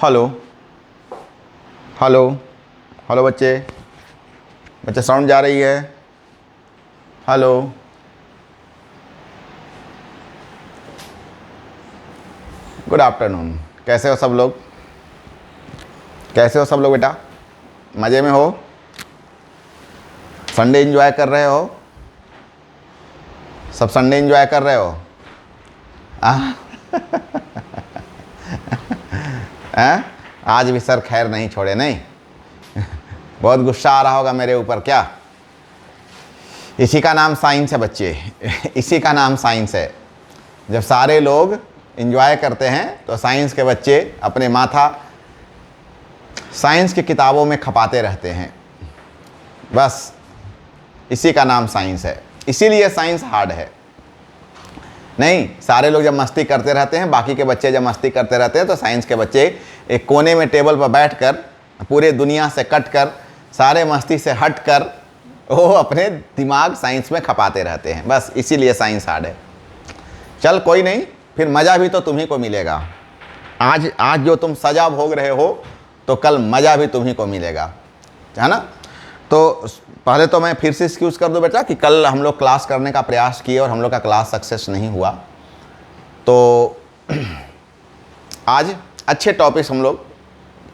Hello hello hello बच्चे, बच्चे sound जा रही है? Hello, good afternoon. कैसे हो सब लोग? कैसे हो सब लोग बेटा? मज़े में हो? संडे एंजॉय कर रहे हो? सब संडे एंजॉय कर रहे हो? आज भी सर खैर नहीं छोड़े नहीं? बहुत गुस्सा आ रहा होगा मेरे ऊपर क्या? इसी का नाम साइंस है बच्चे, इसी का नाम साइंस है। जब सारे लोग एंजॉय करते हैं तो साइंस के बच्चे अपने माथा साइंस की किताबों में खपाते रहते हैं। बस इसी का नाम साइंस है, इसीलिए साइंस हार्ड है। नहीं, सारे लोग जब मस्ती करते रहते हैं, बाकी के बच्चे जब मस्ती करते रहते हैं, तो साइंस के बच्चे एक कोने में टेबल पर बैठकर पूरे दुनिया से कट कर, सारे मस्ती से हट कर वो अपने दिमाग साइंस में खपाते रहते हैं। बस इसीलिए साइंस हार्ड है। चल कोई नहीं, फिर मज़ा भी तो तुम्ही को मिलेगा। आज जो तुम सजा भोग रहे हो तो कल मज़ा भी तुम्ही को मिलेगा, है ना? तो पहले तो मैं फिर से एक्सक्यूज़ कर दूं बेटा कि कल हम लोग क्लास करने का प्रयास किए और हम लोग का क्लास सक्सेस नहीं हुआ। तो आज अच्छे टॉपिक्स हम लोग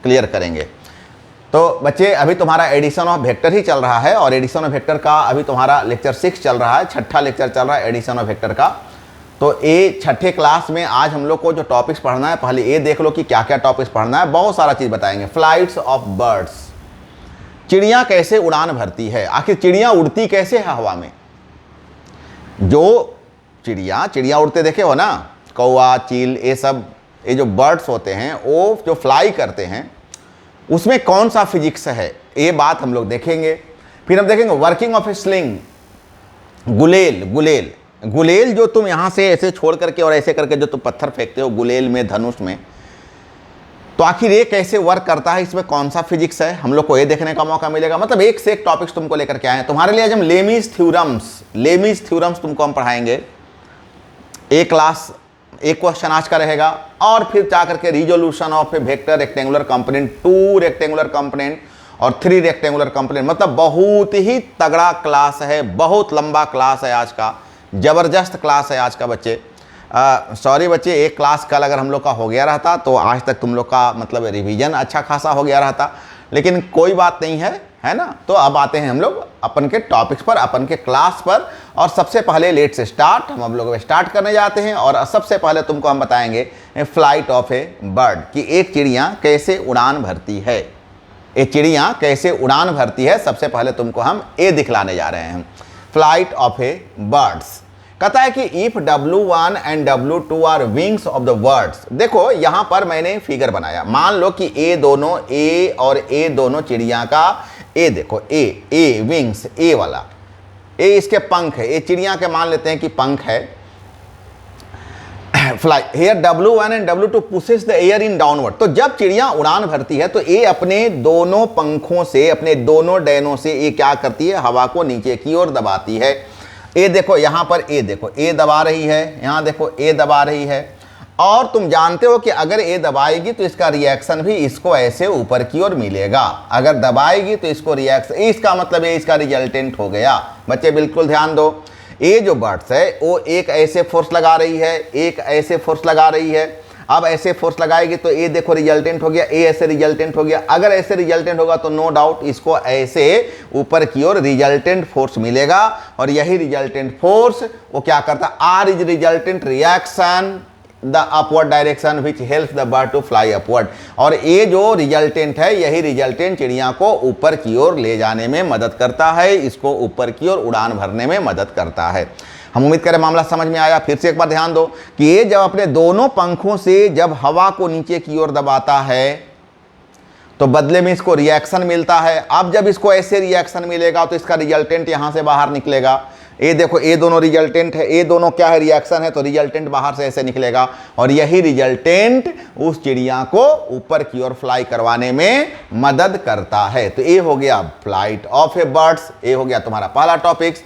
क्लियर करेंगे। तो बच्चे, अभी तुम्हारा एडिशन ऑफ वेक्टर ही चल रहा है और एडिशन ऑफ वेक्टर का अभी तुम्हारा लेक्चर 6 चल रहा है, छठा लेक्चर चल रहा है एडिशन ऑफ वेक्टर का। तो ये छठे क्लास में आज हम लोग को जो टॉपिक्स पढ़ना है, पहले ये देख लो कि क्या क्या टॉपिक्स पढ़ना है। बहुत सारा चीज़ बताएंगे। फ्लाइट्स ऑफ बर्ड्स, चिड़िया कैसे उड़ान भरती है, आखिर चिड़िया उड़ती कैसे है हवा में। जो चिड़िया उड़ते देखे हो ना, कौवा, चील, ये सब, ये जो बर्ड्स होते हैं वो जो फ्लाई करते हैं उसमें कौन सा फिजिक्स है, ये बात हम लोग देखेंगे। फिर हम देखेंगे वर्किंग ऑफ ए स्लिंग, गुलेल जो तुम यहाँ से ऐसे छोड़ करके और ऐसे करके जो तुम पत्थर फेंकते हो गुलेल में, धनुष में, तो आखिर ये कैसे वर्क करता है, इसमें कौन सा फिजिक्स है, हम लोग को ये देखने का मौका मिलेगा। मतलब एक से एक टॉपिक्स तुमको लेकर के आए हैं। तुम्हारे लिए आज हम लेमीज थ्योरम्स तुमको हम पढ़ाएंगे। एक क्लास, एक क्वेश्चन आज का रहेगा और फिर जा करके resolution of A vector rectangular component, 2 rectangular component और 3 रेक्टेंगुलर कंपोनेंट। मतलब बहुत ही तगड़ा क्लास है, बहुत लंबा क्लास है आज का, जबरदस्त क्लास है आज का बच्चे। सॉरी बच्चे, एक क्लास कल अगर हम लोग का हो गया रहता तो आज तक तुम लोग का मतलब रिवीजन अच्छा खासा हो गया रहता, लेकिन कोई बात नहीं है ना। तो अब आते हैं हम लोग अपन के टॉपिक्स पर, अपन के क्लास पर। और सबसे पहले लेट से स्टार्ट, हम लोग स्टार्ट करने जाते हैं। और सबसे पहले तुमको हम बताएंगे फ्लाइट ऑफ ए बर्ड, कि एक चिड़िया कैसे उड़ान भरती है। एक चिड़िया कैसे उड़ान भरती है, सबसे पहले तुमको हम ये दिखलाने जा रहे हैं। फ्लाइट ऑफ ए बर्ड्स कहता है कि if W1 and W2 are wings of the birds. देखो यहाँ पर मैंने फिगर बनाया, मान लो कि ए दोनों चिड़िया का, ए देखो, ए विंग्स, ए वाला, ए इसके पंख है, ये चिड़िया के मान लेते हैं कि पंख है। Fly here W1 and W2 pushes the air in downward. तो जब चिड़िया उड़ान भरती है तो ये अपने दोनों पंखों से, अपने दोनों डैनों से ये क्या करती है, हवा को नीचे की ओर दबाती है। ये देखो यहाँ पर, ये देखो, ए दबा रही है, यहाँ देखो ए दबा रही है। और तुम जानते हो कि अगर ए दबाएगी तो इसका रिएक्शन भी इसको ऐसे ऊपर की ओर मिलेगा। अगर दबाएगी तो इसको रिएक्शन, इसका मतलब ये इसका रिजल्टेंट हो गया। बच्चे बिल्कुल ध्यान दो, ये जो बर्ड्स है वो एक ऐसे फोर्स लगा रही है, एक ऐसे फोर्स लगा रही है। अब ऐसे फोर्स लगाएगी तो ये देखो रिजल्टेंट हो गया, ए ऐसे रिजल्टेंट हो गया। अगर ऐसे रिजल्टेंट होगा तो नो डाउट इसको ऐसे ऊपर की ओर रिजल्टेंट फोर्स मिलेगा। और यही रिजल्टेंट फोर्स वो क्या करता है, R is resultant reaction the upward direction which helps the bird to fly upward. और ये जो रिजल्टेंट है, यही रिजल्टेंट चिड़िया को ऊपर की ओर ले जाने में मदद करता है, इसको ऊपर की ओर उड़ान भरने में मदद करता है। हम उम्मीद करें मामला समझ में आया। फिर से एक बार ध्यान दो कि ये जब अपने दोनों पंखों से जब हवा को नीचे की ओर दबाता है तो बदले में इसको रिएक्शन मिलता है। अब जब इसको ऐसे रिएक्शन मिलेगा तो इसका रिजल्टेंट यहां से बाहर निकलेगा। ये देखो, ये दोनों रिजल्टेंट है, ये दोनों क्या है, रिएक्शन है, तो रिजल्टेंट बाहर से ऐसे निकलेगा। और यही रिजल्टेंट उस चिड़िया को ऊपर की ओर फ्लाई करवाने में मदद करता है। तो ये हो गया फ्लाइट ऑफ ए बर्ड्स, ये हो गया तुम्हारा पहला टॉपिक्स।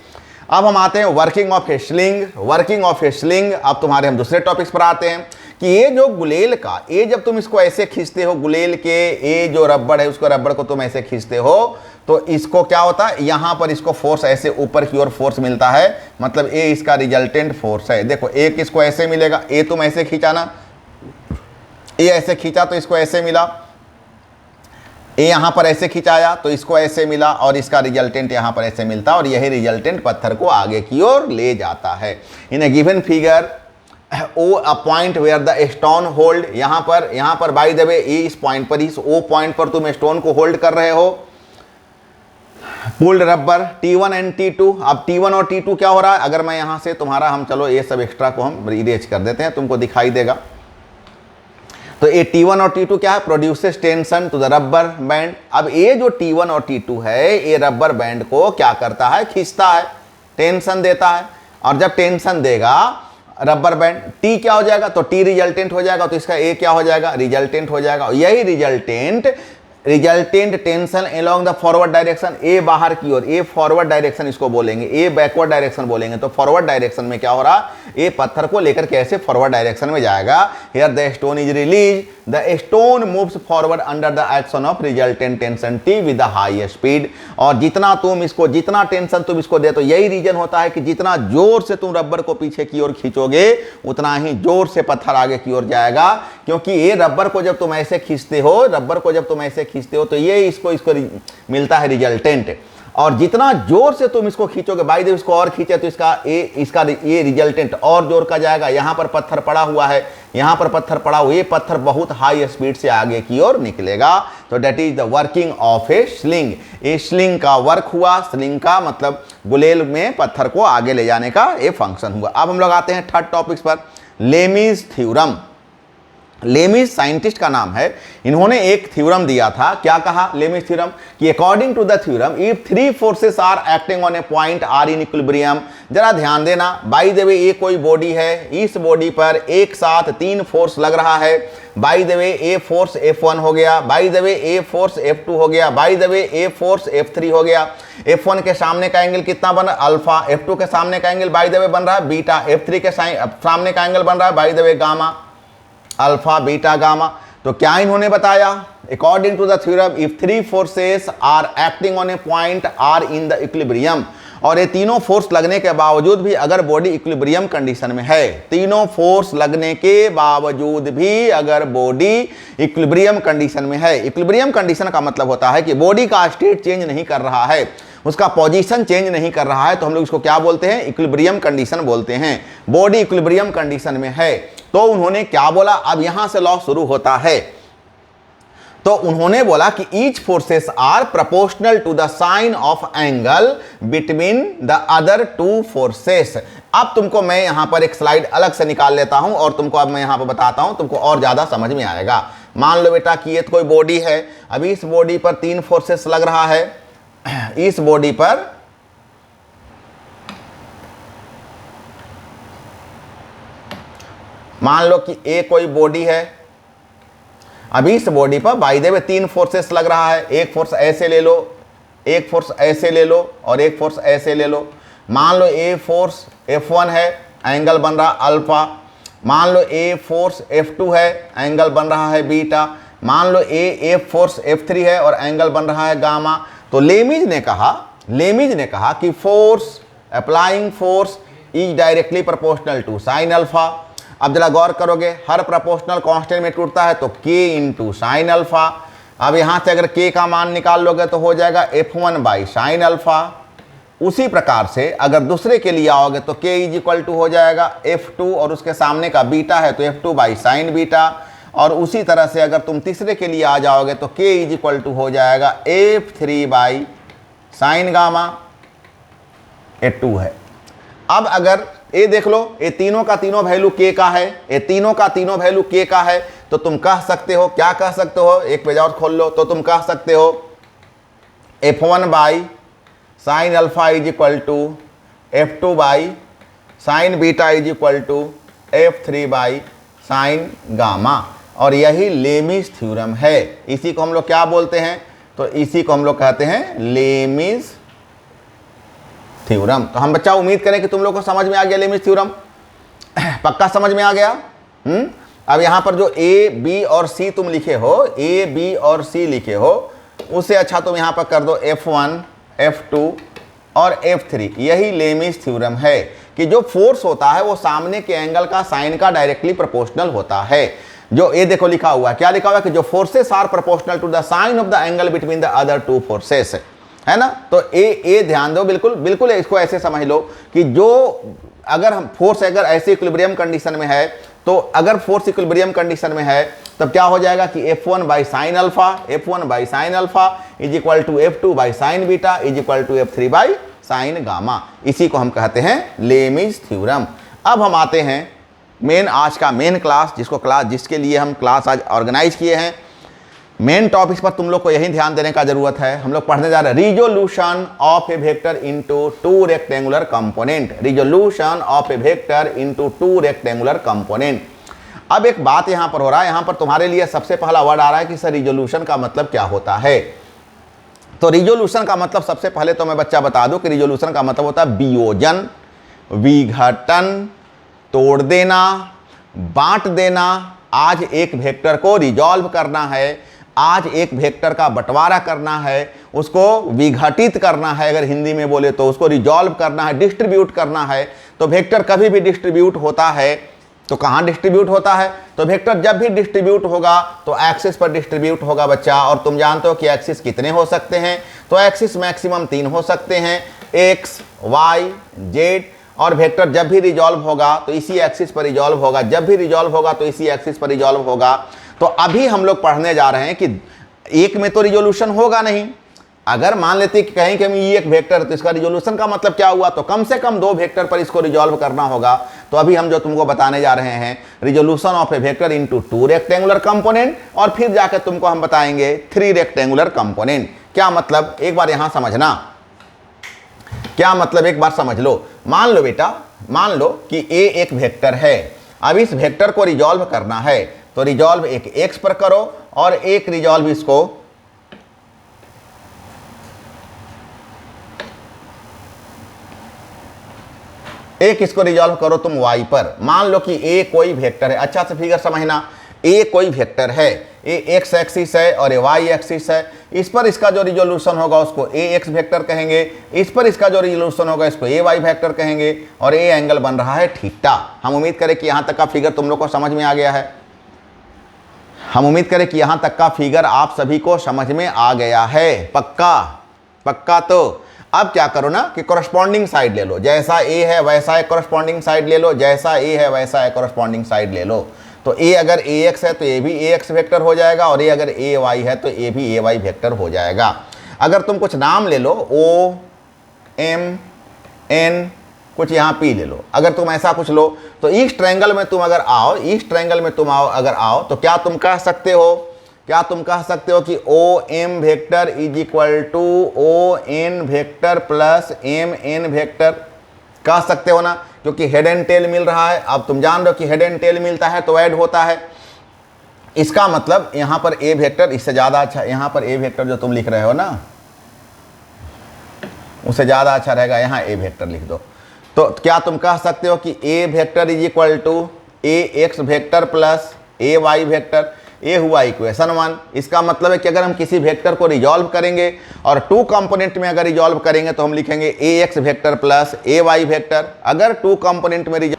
अब हम आते हैं working of A sling. Working of A sling, अब तुम्हारे हम दूसरे टॉपिक्स पर आते हैं कि ये जो गुलेल का, ये जब तुम इसको ऐसे खींचते हो, गुलेल के ये जो रबड़ है उसको, रबड़ को तुम ऐसे खींचते हो तो इसको क्या होता है, यहां पर इसको फोर्स ऐसे ऊपर की ओर फोर्स मिलता है, मतलब ये इसका रिजल्टेंट फोर्स है। देखो एक इसको ऐसे मिलेगा, ये तुम ऐसे खींचा ना, ये ऐसे खींचा तो इसको ऐसे मिला, ये यहां पर ऐसे खिंचाया तो इसको ऐसे मिला, और इसका रिजल्टेंट यहां पर ऐसे मिलता, और यही रिजल्टेंट पत्थर को आगे की ओर ले जाता है। In a given figure O a point where the stone hold, यहां पर बाय द वे इस पॉइंट पर, इस ओ पॉइंट पर तुम स्टोन को होल्ड कर रहे हो, pulled rubber T1 and T2। अब T1 और T2 क्या हो रहा है, अगर मैं यहां से तुम्हारा, हम चलो ये सब एक्स्ट्रा को हम इरेज कर देते हैं, तुमको दिखाई देगा। तो ये T1 और T2 क्या है, produces tension to the rubber band. अब ये जो T1 और T2 है, ये रबर बैंड को क्या करता है, खींचता है, टेंशन देता है, और जब टेंशन देगा रबर बैंड, T क्या हो जाएगा, तो T रिजल्टेंट हो जाएगा, तो इसका A क्या हो जाएगा, रिजल्टेंट हो जाएगा। यही resultant tension along the forward direction, A बाहर की ओर, ए फॉरवर्ड डायरेक्शन इसको बोलेंगे, ए बैकवर्ड डायरेक्शन बोलेंगे। तो फॉरवर्ड डायरेक्शन में क्या हो रहा, ए पत्थर को लेकर कैसे फॉरवर्ड डायरेक्शन में जाएगा। Here the stone is release, the stone moves forward under the action of resultant tension T with the high speed. और जितना टेंशन तुम इसको दे, तो यही रीजन होता है कि जितना जोर से तुम रबर को पीछे की ओर खींचोगे, उतना ही जोर से पत्थर आगे की ओर जाएगा, क्योंकि ये रबर को जब तुम ऐसे खींचते हो, तो ये इसको मिलता है रिजल्टेंट। और जितना जोर से तुम इसको खींचोगे, बाय द वे इसको और खींचे तो ये रिजल्टेंट और जोर का जाएगा। यहां पर पत्थर पड़ा हुआ है, यहां पर पत्थर पड़ा हुआ, ये पत्थर बहुत हाई स्पीड से आगे की ओर निकलेगा। तो that is the working of A sling. ये स्लिंग का वर्क हुआ, स्लिंग का मतलब गुलेल में पत्थर को आगे ले जाने का ये फंक्शन हुआ। अब हम लोग आते हैं थर्ड टॉपिक्स पर, लेमीज थ्योरम। लेमीज साइंटिस्ट का नाम है, इन्होंने एक थ्योरम दिया था। क्या कहा लेमीज थ्योरम, कि according to the theorem if three forces are acting on a point are in equilibrium. जरा ध्यान देना, बाय द वे ये कोई बॉडी है, इस बॉडी पर एक साथ तीन फोर्स लग रहा है। By the way a force F1 हो गया, bye the way a force F2 हो गया, bye the way a force F3 हो गया। F1 के सामने का एंगल कितना बन रहा है, अल्फा। F2 के सामने का एंगल बाय द वे बन रहा है बीटा। F3 के सामने का एंगल बन रहा है by the way gamma, alpha beta gamma. तो क्या इन्होंने बताया, according to the theorem if three forces are acting on a point are in the equilibrium, और ये तीनों फोर्स लगने के बावजूद भी अगर बॉडी इक्विलिब्रियम कंडीशन में है, तीनों फोर्स लगने के बावजूद भी अगर बॉडी इक्विलिब्रियम कंडीशन में है, इक्विलिब्रियम कंडीशन का मतलब होता है कि बॉडी का स्टेट चेंज नहीं कर रहा है, उसका पोजीशन चेंज नहीं कर रहा है, तो हम लोग इसको क्या बोलते हैं, इक्विलिब्रियम कंडीशन बोलते हैं। बॉडी इक्विलिब्रियम कंडीशन में है, तो उन्होंने क्या बोला, अब यहां से लॉ शुरू होता है। तो उन्होंने बोला कि each forces are proportional to the sine of angle between the other two forces. अब तुमको मैं यहां पर एक स्लाइड अलग से निकाल लेता हूं और तुमको अब मैं यहां पर बताता हूं, तुमको और ज्यादा समझ में आएगा। मान लो बेटा कि ये तो कोई बॉडी है, अभी इस बॉडी पर तीन फोर्सेस लग रहा है, इस बॉडी पर मान लो कि ए कोई बॉडी है, अभी इस बॉडी पर बाय द वे तीन फोर्सेस लग रहा है, एक फोर्स ऐसे ले लो, एक फोर्स ऐसे ले लो और एक फोर्स ऐसे ले लो। मान लो ए फोर्स F1 है, एंगल बन रहा अल्फा। मान लो ए फोर्स F2 है, एंगल बन रहा है बीटा। मान लो ए फोर्स F3 है और एंगल बन रहा है गामा। तो लेमीज ने कहा कि force applying force is directly proportional to sine alpha. अब जरा गौर करोगे, हर प्रोपोर्शनल कांस्टेंट में टूटता है, तो K इंटू साइन अल्फा। अब यहां से अगर K का मान निकाल लोगे तो हो जाएगा F1 बाई साइन अल्फा। उसी प्रकार से अगर दूसरे के लिए आओगे तो K इज इक्वल टू हो जाएगा F2 और उसके सामने का बीटा है तो F2 बाई साइन बीटा। और उसी तरह से अगर तुम तीसरे के लिए आ जाओगे तो K इज इक्वल टू हो जाएगा F3 by sine gamma, A2 है। अब अगर ये देख लो, ये तीनों का तीनों वैल्यू K का है, ये तीनों का तीनों वैल्यू K का है, तो तुम कह सकते हो, क्या कह सकते हो, एक पेज और खोल लो, तो तुम कह सकते हो F1 by sine alpha is equal to F2 by sine beta is equal to F3 by sine gamma. और यही लेमीज थ्योरम है। इसी को हम लोग क्या बोलते हैं, तो इसी को हम लोग कहते हैं लेमीज थ्योरम। तो हम बच्चा उम्मीद करें कि तुम लोग को समझ में आ गया लेमीज थ्योरम, पक्का समझ में आ गया। अब यहां पर जो ए बी और सी तुम लिखे हो, ए बी और सी लिखे हो, उससे अच्छा तुम यहां पर कर दो F1 F2 और F3। यही लेमिस थ्योरम है कि जो फोर्स होता है वो सामने के एंगल का साइन का डायरेक्टली प्रोपोर्शनल होता है। जो ए देखो लिखा हुआ है, क्या लिखा हुआ है कि जो forces are proportional to the sine of the angle between the other two forces, है ना। तो ए ध्यान दो, बिल्कुल बिल्कुल इसको ऐसे समझ लो कि जो अगर हम फोर्स अगर ऐसे इक्विलिब्रियम कंडीशन में है, तो अगर फोर्स इक्विलिब्रियम कंडीशन में है तब क्या हो जाएगा कि F1 by sine alpha, F1 by sine alpha is equal to F2 by sine beta is equal to F3 by sine gamma. इसी को हम कहते हैं लेमिस थ्योरम। अब हम आते हैं मेन, आज का मेन क्लास, जिसके लिए हम क्लास आज ऑर्गेनाइज किए हैं। मेन टॉपिक्स पर तुम लोग को यही ध्यान देने का जरूरत है। हम लोग पढ़ने जा रहे हैं resolution of A vector into two rectangular component, resolution of A vector into two rectangular component. अब एक बात यहां पर हो रहा है, यहां पर तुम्हारे लिए सबसे पहला वर्ड आ रहा है कि सर रिजोल्यूशन का मतलब क्या होता है। तो रिजोल्यूशन का मतलब सबसे पहले तो मैं बच्चा बता दूं कि रिजोल्यूशन का मतलब होता है वियोजन, विघटन, तोड़ देना, बांट देना। आज एक वेक्टर को रिजॉल्व करना है, आज एक वेक्टर का बंटवारा करना है, उसको विघटित करना है, अगर हिंदी में बोले तो उसको रिजॉल्व करना है, डिस्ट्रीब्यूट करना है। तो वेक्टर कभी भी डिस्ट्रीब्यूट होता है तो कहाँ डिस्ट्रीब्यूट होता है, तो वेक्टर जब भी डिस्ट्रीब्यूट होगा तो एक्सिस पर डिस्ट्रीब्यूट होगा बच्चा। और तुम जानते हो कि एक्सिस कितने हो सकते हैं, तो एक्सिस मैक्सिमम 3 हो सकते हैं, एक्स, वाई, जेड। और वेक्टर जब भी रिजॉल्व होगा तो इसी एक्सिस पर रिजॉल्व होगा, जब भी रिजॉल्व होगा तो इसी एक्सिस पर रिजॉल्व होगा। तो अभी हम लोग पढ़ने जा रहे हैं कि एक में तो रिजोल्यूशन होगा नहीं। अगर मान लेते कि कहीं कि ये एक वेक्टर है तो इसका रिजोल्यूशन का मतलब क्या हुआ, तो कम से कम 2 वेक्टर पर इसको रिजॉल्व करना होगा। तो अभी हम जो तुमको बताने जा रहे हैं resolution of A vector into 2 rectangular component, और फिर जाकर तुमको हम बताएंगे 3 रेक्टेंगुलर कंपोनेंट। क्या मतलब, एक बार यहां समझना क्या मतलब, एक बार समझ लो। मान लो बेटा, मान लो कि ए एक वेक्टर है। अब इस वेक्टर को रिजॉल्व करना है तो रिजॉल्व एक एक्स पर करो और एक रिजॉल्व इसको रिजॉल्व करो तुम y पर। मान लो कि a कोई वेक्टर है, अच्छा से फिगर समझना, a कोई वेक्टर है, a x एक्सिस है और a y एक्सिस है। इस पर इसका जो रिजोल्यूशन होगा उसको ax वेक्टर कहेंगे, इस पर इसका जो रिजोल्यूशन होगा इसको ay वेक्टर कहेंगे, और a एंगल बन रहा है थीटा। हम उम्मीद करें कि यहाँ तक का फिगर तुम लोग को समझ में आ गया है। हम उम्मीद करें कि यहाँ तक का फिगर आप सभी को समझ में आ गया है। पक्का पक्का। तो अब क्या करो ना कि कोरस्पॉन्डिंग साइड ले लो, जैसा ए है वैसा है कोरस्पॉन्डिंग साइड ले लो, जैसा ए है वैसा है कोरस्पॉन्डिंग साइड ले लो। तो ए अगर ए एक्स है तो ए भी ए एक्स वेक्टर हो जाएगा, और ए अगर ए वाई है तो ए भी ए वाई वेक्टर हो जाएगा। अगर तुम कुछ नाम ले लो, ओ एम एन, कुछ यहाँ पी ले लो, अगर तुम ऐसा कुछ लो, तो इस ट्रायंगल में तुम अगर आओ, इस ट्रायंगल में तुम अगर आओ तो क्या तुम कह सकते हो, क्या तुम कह सकते हो कि O M vector is equal to O N vector plus M N vector, कह सकते हो ना, क्योंकि हेड एंड टेल मिल रहा है। अब तुम जान रहे हो कि हेड एंड टेल मिलता है तो ऐड होता है। इसका मतलब यहाँ पर ए वेक्टर इससे ज़्यादा अच्छा, यहाँ पर ए वेक्टर जो तुम लिख रहे हो ना उससे ज़्यादा अच्छा रहेगा, यहाँ ए वेक्टर लिख दो। तो क्या तुम कह सकते हो कि A vector is equal to A X vector plus A Y vector. ये हुआ इक्वेशन 1। इसका मतलब है कि अगर हम किसी वेक्टर को रिजॉल्व करेंगे और 2 कंपोनेंट में अगर रिजॉल्व करेंगे तो हम लिखेंगे ए X vector plus A Y vector. अगर 2 कंपोनेंट में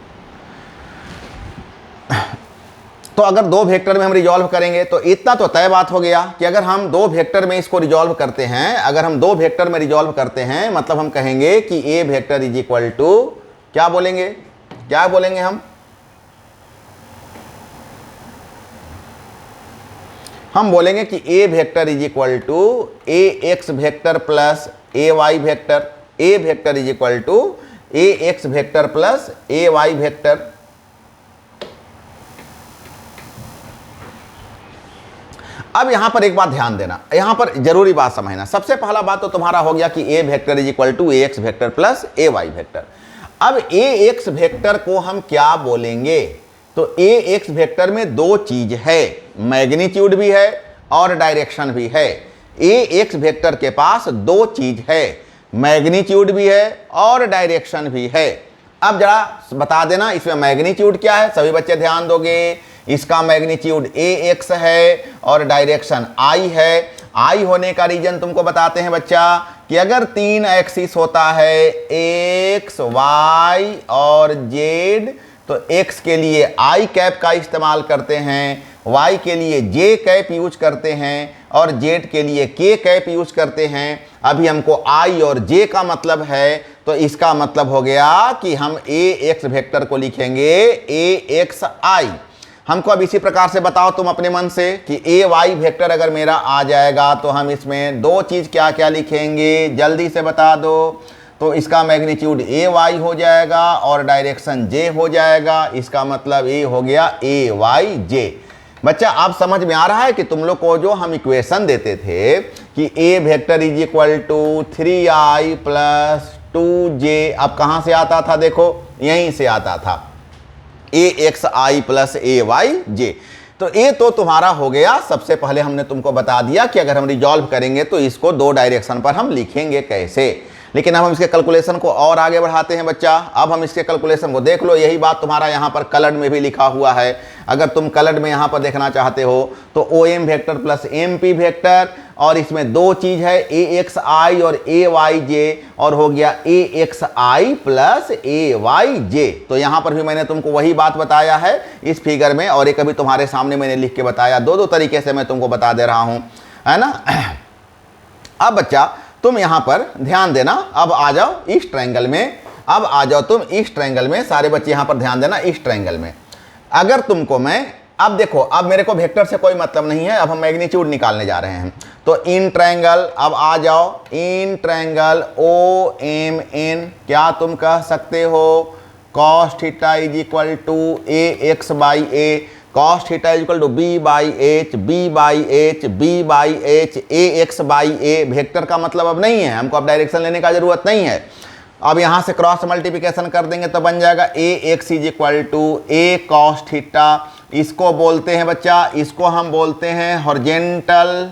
तो अगर 2 वेक्टर में हम रिजॉल्व करेंगे तो इतना तो तय बात हो गया कि अगर हम 2 वेक्टर में इसको रिजॉल्व करते हैं, अगर हम 2 वेक्टर में रिजॉल्व करते हैं मतलब हम कहेंगे कि A vector is equal to, क्या बोलेंगे, क्या बोलेंगे हम बोलेंगे कि A vector is equal to A X vector plus A Y vector, A vector is equal to A X vector plus A Y vector. अब यहां पर एक बात ध्यान देना, यहां पर जरूरी बात समझना। सबसे पहला बात तो तुम्हारा हो गया कि A vector is equal to A X vector plus A Y vector. अब ए एक्स वेक्टर को हम क्या बोलेंगे, तो ए एक्स वेक्टर में 2 चीज है, मैग्नीट्यूड भी है और डायरेक्शन भी है। ए एक्स वेक्टर के पास 2 चीज है, मैग्नीट्यूड भी है और डायरेक्शन भी है। अब जरा बता देना इसमें मैग्नीट्यूड क्या है, सभी बच्चे ध्यान दोगे इसका मैग्नीट्यूड ए एक्स है और डायरेक्शन आई है। आई होने का रीजन तुमको बताते हैं बच्चा कि अगर 3 एक्सिस होता है एक्स वाई और जेड, तो एक्स के लिए आई कैप का इस्तेमाल करते हैं, वाई के लिए जे कैप यूज करते हैं और जेड के लिए के कैप यूज करते हैं। अभी हमको आई और जे का मतलब है, तो इसका मतलब हो गया कि हम ए एक्स वेक्टर को लिखेंगे ए एक्स आई। हमको अब इसी प्रकार से बताओ तुम अपने मन से कि ए वाई वेक्टर अगर मेरा आ जाएगा तो हम इसमें दो चीज़ क्या क्या लिखेंगे, जल्दी से बता दो। तो इसका मैग्नीट्यूड ए वाई हो जाएगा और डायरेक्शन जे हो जाएगा। इसका मतलब ए हो गया ए वाई जे। बच्चा आप समझ में आ रहा है कि तुम लोग को जो हम इक्वेशन देते थे कि A vector is equal to 3i plus 2j, अब कहाँ से आता था? देखो यहीं से आता था, ए x I plus A Y जे। तो ए तो तुम्हारा हो गया। सबसे पहले हमने तुमको बता दिया कि अगर हम रिजॉल्व करेंगे तो इसको दो डायरेक्शन पर हम लिखेंगे कैसे। लेकिन अब हम इसके कैलकुलेशन को और आगे बढ़ाते हैं बच्चा। अब हम इसके कैलकुलेशन को देख लो, यही बात तुम्हारा यहाँ पर कलर्ड में भी लिखा हुआ है। अगर तुम कलर्ड में यहाँ पर देखना चाहते हो तो O M vector plus M P vector, और इसमें दो चीज है ए एक्स आई और ए वाई जे, और हो गया ए x I plus A Y जे। तो यहाँ पर भी मैंने तुमको वही बात बताया है इस फिगर में, और एक अभी तुम्हारे सामने मैंने लिख के बताया। दो तरीके से मैं तुमको बता दे रहा हूँ, है ना। अब बच्चा तुम यहाँ पर ध्यान देना, अब आ जाओ इस ट्रायंगल में। अब आ जाओ तुम इस ट्रायंगल में, सारे बच्चे यहाँ पर ध्यान देना। इस ट्रायंगल में अगर तुमको मैं, अब देखो, अब मेरे को वेक्टर से कोई मतलब नहीं है, अब हम मैग्नीट्यूड निकालने जा रहे हैं। तो इन ट्रायंगल, अब आ जाओ in triangle O M N, क्या तुम कह सकते हो cos theta is equal to A x by a, cos theta is equal to b by h, b by h, b by H, a x by a. Vector का मतलब अब नहीं है, हमको अब डायरेक्शन लेने का जरूरत नहीं है। अब यहाँ से क्रॉस मल्टीप्लिकेशन कर देंगे तो बन जाएगा A x is equal to A cos theta. इसको बोलते हैं बच्चा, इसको हम बोलते हैं हॉरिजेंटल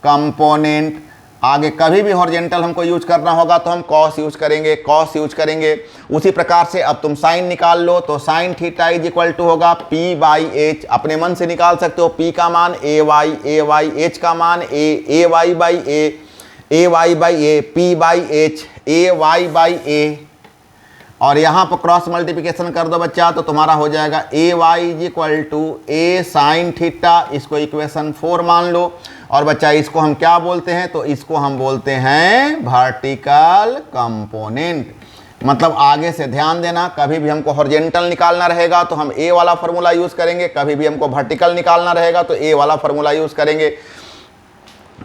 कंपोनेंट। आगे कभी भी हॉरिजेंटल हमको यूज करना होगा तो हम cos यूज करेंगे, उसी प्रकार से अब तुम साइन निकाल लो। तो sine theta is equal to होगा p बाई एच। अपने मन से निकाल सकते हो, p का मान ए वाई, एच का मान A Y by A, p by H, A Y by A. और यहाँ पर क्रॉस मल्टीप्लिकेशन कर दो बच्चा, तो तुम्हारा हो जाएगा A Y is equal to A sine theta. इसको इक्वेशन 4 मान लो। और बच्चा इसको हम क्या बोलते हैं? तो इसको हम बोलते हैं वर्टिकल कंपोनेंट। मतलब आगे से ध्यान देना, कभी भी हमको हॉरिजेंटल निकालना रहेगा तो हम ए वाला फॉर्मूला यूज करेंगे, कभी भी हमको वर्टिकल निकालना रहेगा तो ए वाला फॉर्मूला यूज करेंगे।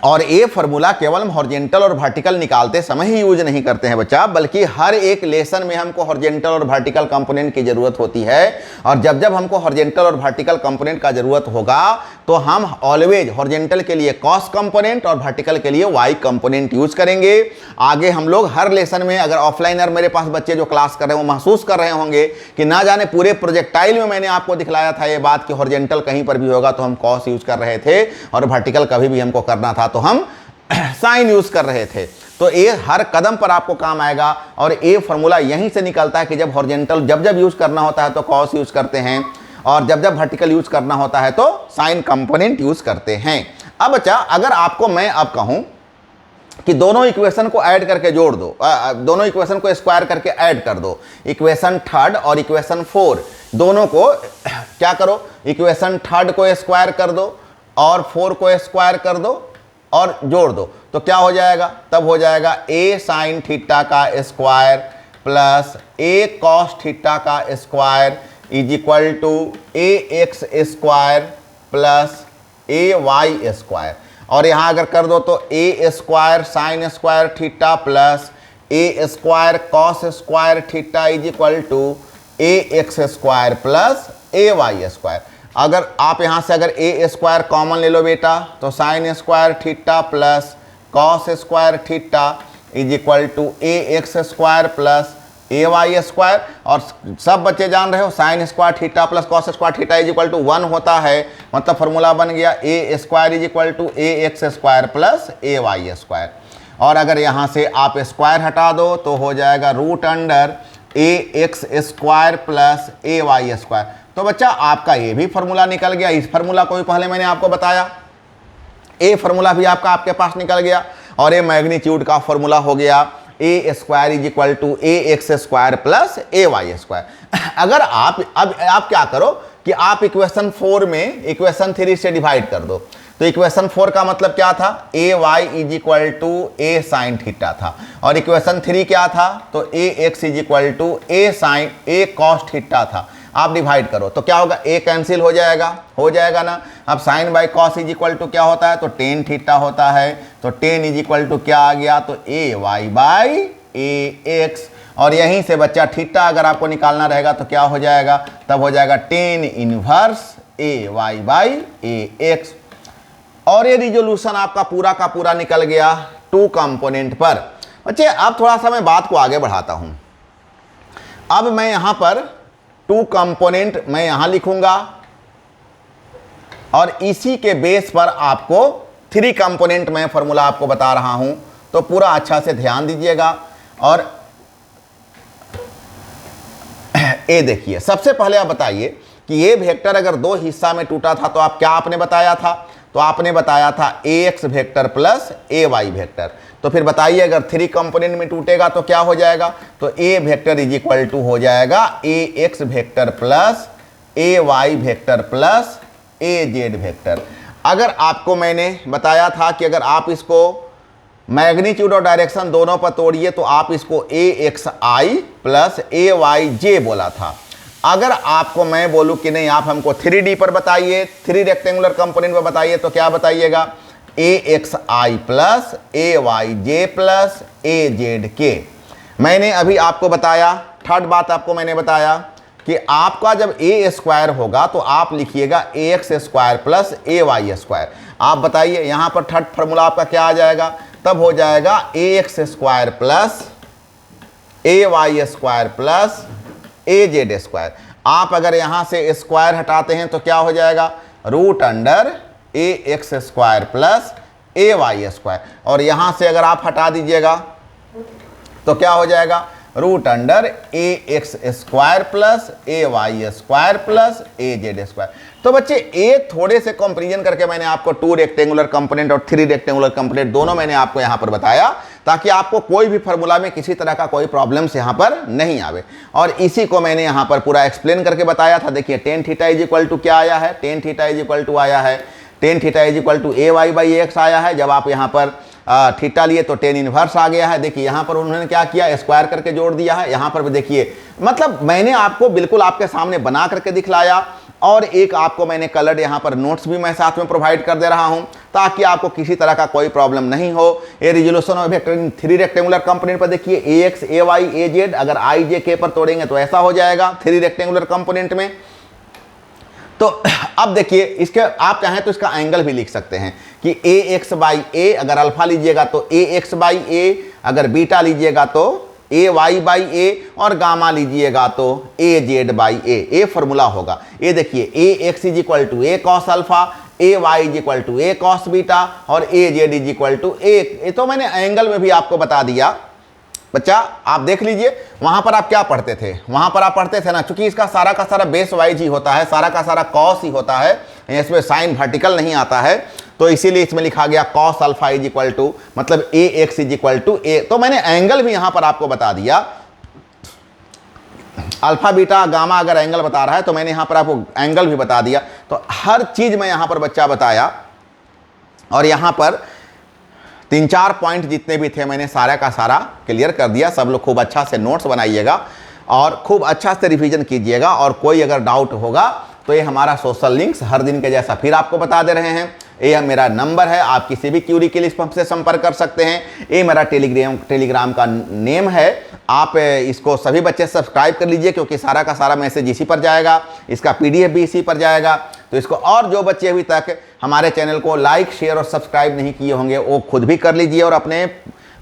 और ये फार्मूला केवल हम हॉरिजेंटल और वर्टिकल निकालते समय ही यूज नहीं करते हैं बच्चा, बल्कि हर एक लेसन में हमको हॉरिजेंटल और वर्टिकल कंपोनेंट की जरूरत होती है। और जब जब हमको हॉरिजेंटल और वर्टिकल कंपोनेंट का जरूरत होगा तो हम ऑलवेज हॉरिजेंटल के लिए कॉस कंपोनेंट और वर्टिकल के लिए वाई कंपोनेंट यूज करेंगे। आगे हम लोग हर लेसन में, अगर ऑफलाइनर मेरे पास बच्चे जो क्लास कर रहे हैं वो महसूस कर रहे होंगे कि ना जाने पूरे प्रोजेक्टाइल में मैंने आपको दिखलाया था ये बात कि हॉरिजेंटल कहीं पर भी होगा तो हम कॉस यूज कर रहे थे और वर्टिकल कभी भी हमको करना था तो हम साइन यूज कर रहे थे। तो ये हर कदम पर आपको काम आएगा। और ये फॉर्मूला यहीं से निकलता है कि जब हॉरिजेंटल जब जब यूज करना होता है तो कॉस यूज करते हैं, और जब जब वर्टिकल यूज करना होता है तो साइन कंपोनेंट यूज करते हैं। अब बच्चा अगर आपको मैं अब कहूं कि दोनों इक्वेशन को ऐड करके जोड़ दो, दोनों इक्वेशन को स्क्वायर करके ऐड कर दो, इक्वेशन थर्ड और इक्वेशन 4 दोनों को क्या करो, इक्वेशन थर्ड को स्क्वायर कर दो और 4 को स्क्वायर कर दो और जोड़ दो, तो क्या हो जाएगा? तब हो जाएगा ए साइन थीटा का square plus A cos theta का square is equal to A X square plus A Y square. और यहाँ अगर कर दो तो A square sine square theta plus A square cos square theta is equal to A X square plus A Y square. अगर आप यहाँ से अगर ए स्क्वायर कॉमन ले लो बेटा तो sine square theta plus cos square theta is equal to A X square plus A Y square. और सब बच्चे जान रहे हो sine square theta plus cos square theta is equal to 1 होता है, मतलब फॉर्मूला बन गया A square is equal to A X square plus A Y square. और अगर यहाँ से आप स्क्वायर हटा दो तो हो जाएगा root under A X square plus A Y square. तो बच्चा आपका ये भी फॉर्मूला निकल गया, इस फॉर्मूला को भी पहले मैंने आपको बताया, ए फॉर्मूला भी आपका आपके पास निकल गया, और ये मैग्नीट्यूड का फॉर्मूला हो गया A square is equal to A X square plus A Y square. अगर आप अब आप क्या करो कि आप इक्वेशन 4 में इक्वेशन 3 से डिवाइड कर दो। तो इक्वेशन 4 का मतलब क्या था, A Y is equal to A sine theta था, और इक्वेशन 3 क्या था, तो A x is equal to A cos theta था। आप डिवाइड करो तो क्या होगा, ए कैंसिल हो जाएगा ना। अब sine by cos is equal to क्या होता है, तो टेन थीटा होता है। तो टेन इज इक्वल टू क्या आ गया, तो ए वाई बाई ए एक्स। और यहीं से बच्चा थीटा अगर आपको निकालना रहेगा तो क्या हो जाएगा, तब हो जाएगा tan inverse a Y by a x. और ये रिजोल्यूशन आपका पूरा का पूरा निकल गया 2 कंपोनेंट पर। बच्चे अब थोड़ा सा मैं बात को आगे बढ़ाता हूं। अब मैं यहां पर 2 कंपोनेंट मैं यहां लिखूंगा, और इसी के बेस पर आपको 3 कंपोनेंट मैं फॉर्मूला आपको बता रहा हूं। तो पूरा अच्छा से ध्यान दीजिएगा। और ये देखिए, सबसे पहले आप बताइए कि ये वेक्टर अगर 2 हिस्सा में टूटा था तो आप क्या आपने बताया था, तो आपने बताया था ए X vector plus A Y vector. तो फिर बताइए अगर 3 कंपोनेंट में टूटेगा तो क्या हो जाएगा, तो ए वेक्टर इज इक्वल टू हो जाएगा A X vector plus A Y vector plus A Z vector. अगर आपको मैंने बताया था कि अगर आप इसको मैग्नीट्यूड और डायरेक्शन दोनों पर तोड़िए तो आप इसको ए x I plus A Y जे बोला था। अगर आपको मैं बोलूं कि नहीं आप हमको 3D पर बताइए, 3 रेक्टेंगुलर कंपोनेंट पर बताइए, तो क्या बताइएगा, ए x I plus A Y J plus A Z के। मैंने अभी आपको बताया, थर्ड बात आपको मैंने बताया कि आपका जब ए स्क्वायर होगा तो आप लिखिएगा ए X square plus A Y square. आप बताइए यहाँ पर थर्ड फार्मूला आपका क्या आ जाएगा, तब हो जाएगा A X square plus A Y square plus A Z square. आप अगर यहां से स्क्वायर हटाते हैं तो क्या हो जाएगा, root under A X square plus A Y square. और यहां से अगर आप हटा दीजिएगा तो क्या हो जाएगा, root under A X square plus A Y square plus A Z square. तो बच्चे ये थोड़े से कंपैरिजन करके मैंने आपको 2 रेक्टेंगुलर कंपोनेंट और 3 रेक्टेंगुलर कंपोनेंट दोनों मैंने आपको यहां पर बताया, ताकि आपको कोई भी फार्मूला में किसी तरह का कोई प्रॉब्लम्स यहां पर नहीं आवे। और इसी को मैंने यहां पर पूरा एक्सप्लेन करके बताया था। देखिए tan theta is equal to क्या आया है, tan theta is equal to आया है, tan theta is equal to a Y by x आया है। जब आप यहाँ पर थीटा लिए तो टेन इनवर्स आ गया है। देखिए यहाँ पर उन्होंने क्या किया, स्क्वायर करके जोड़ दिया है। यहाँ पर भी देखिए, मतलब मैंने आपको बिल्कुल आपके सामने बना करके दिखलाया, और एक आपको मैंने कलर्ड यहाँ पर नोट्स भी मैं साथ में प्रोवाइड कर दे रहा हूँ, ताकि आपको किसी तरह का कोई प्रॉब्लम नहीं हो। ये resolution of vector 3 rectangular component पर देखिए A x A Y A Z, अगर आई जे के पर तोड़ेंगे तो ऐसा हो जाएगा 3 रेक्टेंगुलर कंपोनेंट में। तो अब देखिए इसके आप चाहें तो इसका एंगल भी लिख सकते हैं कि ए एक्स बाई ए, अगर अल्फा लीजिएगा तो ए एक्स बाई ए, अगर बीटा लीजिएगा तो ए वाई बाई ए, और गामा लीजिएगा तो A Z by A. A formula होगा। ये देखिए A x is equal to A cos alpha, A Y is equal to A cos beta, और A Z is equal to ए। तो मैंने angle में भी आपको बता दिया। बच्चा आप देख लीजिए वहां पर आप क्या पढ़ते थे, वहां पर आप पढ़ते थे ना, चूंकि इसका सारा का सारा बेस वाइज ही होता है, सारा का सारा कॉस ही होता है, इसमें साइन वर्टिकल नहीं आता है, तो इसीलिए इसमें लिखा गया cos alpha is equal to, मतलब a x is equal to ए। तो मैंने एंगल भी यहां पर आपको बता दिया। अल्फा बीटा गामा अगर एंगल बता रहा है तो मैंने यहां पर आपको एंगल भी बता दिया। तो हर चीज मैं यहां पर बच्चा बताया, और यहां पर 3-4 पॉइंट जितने भी थे मैंने सारा का सारा क्लियर कर दिया। सब लोग खूब अच्छा से नोट्स बनाइएगा और खूब अच्छा से रिवीजन कीजिएगा। और कोई अगर डाउट होगा तो ये हमारा सोशल लिंक्स हर दिन के जैसा फिर आपको बता दे रहे हैं। ये मेरा नंबर है, आप किसी भी क्यूरी के लिए हमसे संपर्क कर सकते हैं। ये मेरा टेलीग्राम का नेम है। आप इसको सभी बच्चे सब्सक्राइब कर लीजिए, क्योंकि सारा का सारा मैसेज इसी पर जाएगा, इसका PDF भी इसी पर जाएगा। तो इसको, और जो बच्चे अभी तक हमारे चैनल को लाइक शेयर और सब्सक्राइब नहीं किए होंगे वो खुद भी कर लीजिए, और अपने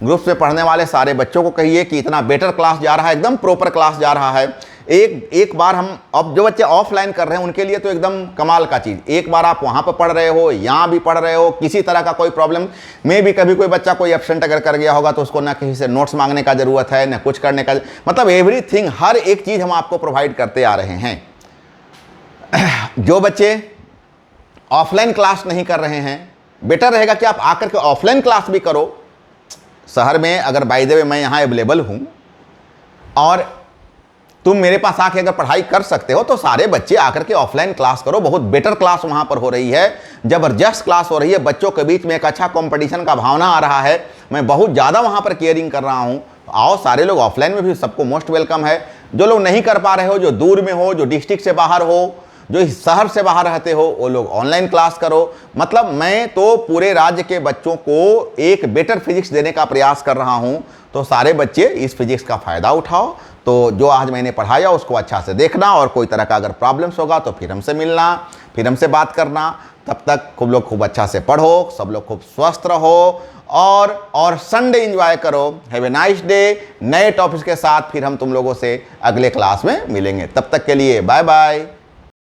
ग्रुप्स में पढ़ने वाले सारे बच्चों को कहिए कि इतना बेटर क्लास जा रहा है, एकदम प्रॉपर क्लास जा रहा है। एक बार हम, अब जो बच्चे ऑफलाइन कर रहे हैं उनके लिए तो एकदम कमाल का चीज़, एक बार आप वहाँ पर पढ़ रहे हो, यहाँ भी पढ़ रहे हो, किसी तरह का कोई प्रॉब्लम में भी, कभी कोई बच्चा कोई एब्सेंट अगर कर गया होगा तो उसको ना किसी से नोट्स मांगने का ज़रूरत है, ना कुछ करने का, मतलब एवरीथिंग, हर एक चीज़ हम आपको प्रोवाइड करते आ रहे हैं। जो बच्चे ऑफलाइन क्लास नहीं कर रहे हैं, बेटर रहेगा कि आप आकर के ऑफलाइन क्लास भी करो। शहर में अगर बाय द वे मैं यहाँ अवेलेबल हूँ और तुम मेरे पास आके अगर पढ़ाई कर सकते हो तो सारे बच्चे आकर के ऑफलाइन क्लास करो। बहुत बेटर क्लास वहाँ पर हो रही है, ज़बरदस्त क्लास हो रही है, बच्चों के बीच में एक अच्छा कंपटीशन का भावना आ रहा है। मैं बहुत ज़्यादा वहाँ पर केयरिंग कर रहा हूँ। आओ सारे लोग, ऑफलाइन में भी सबको मोस्ट वेलकम है। जो लोग नहीं कर पा रहे हो, जो दूर में हो, जो डिस्ट्रिक्ट से बाहर हो, जो इस शहर से बाहर रहते हो, वो लोग ऑनलाइन क्लास करो। मतलब मैं तो पूरे राज्य के बच्चों को एक बेटर फिजिक्स देने का प्रयास कर रहा हूँ, तो सारे बच्चे इस फिजिक्स का फ़ायदा उठाओ। तो जो आज मैंने पढ़ाया उसको अच्छा से देखना, और कोई तरह का अगर प्रॉब्लम्स होगा तो फिर हमसे मिलना, फिर हमसे बात करना। तब तक खूब अच्छा से पढ़ो, सब लोग खूब स्वस्थ रहो और संडे एंजॉय करो। Have a nice day. नए टॉपिक्स के साथ फिर हम तुम लोगों से अगले क्लास में मिलेंगे। तब तक के लिए बाय बाय।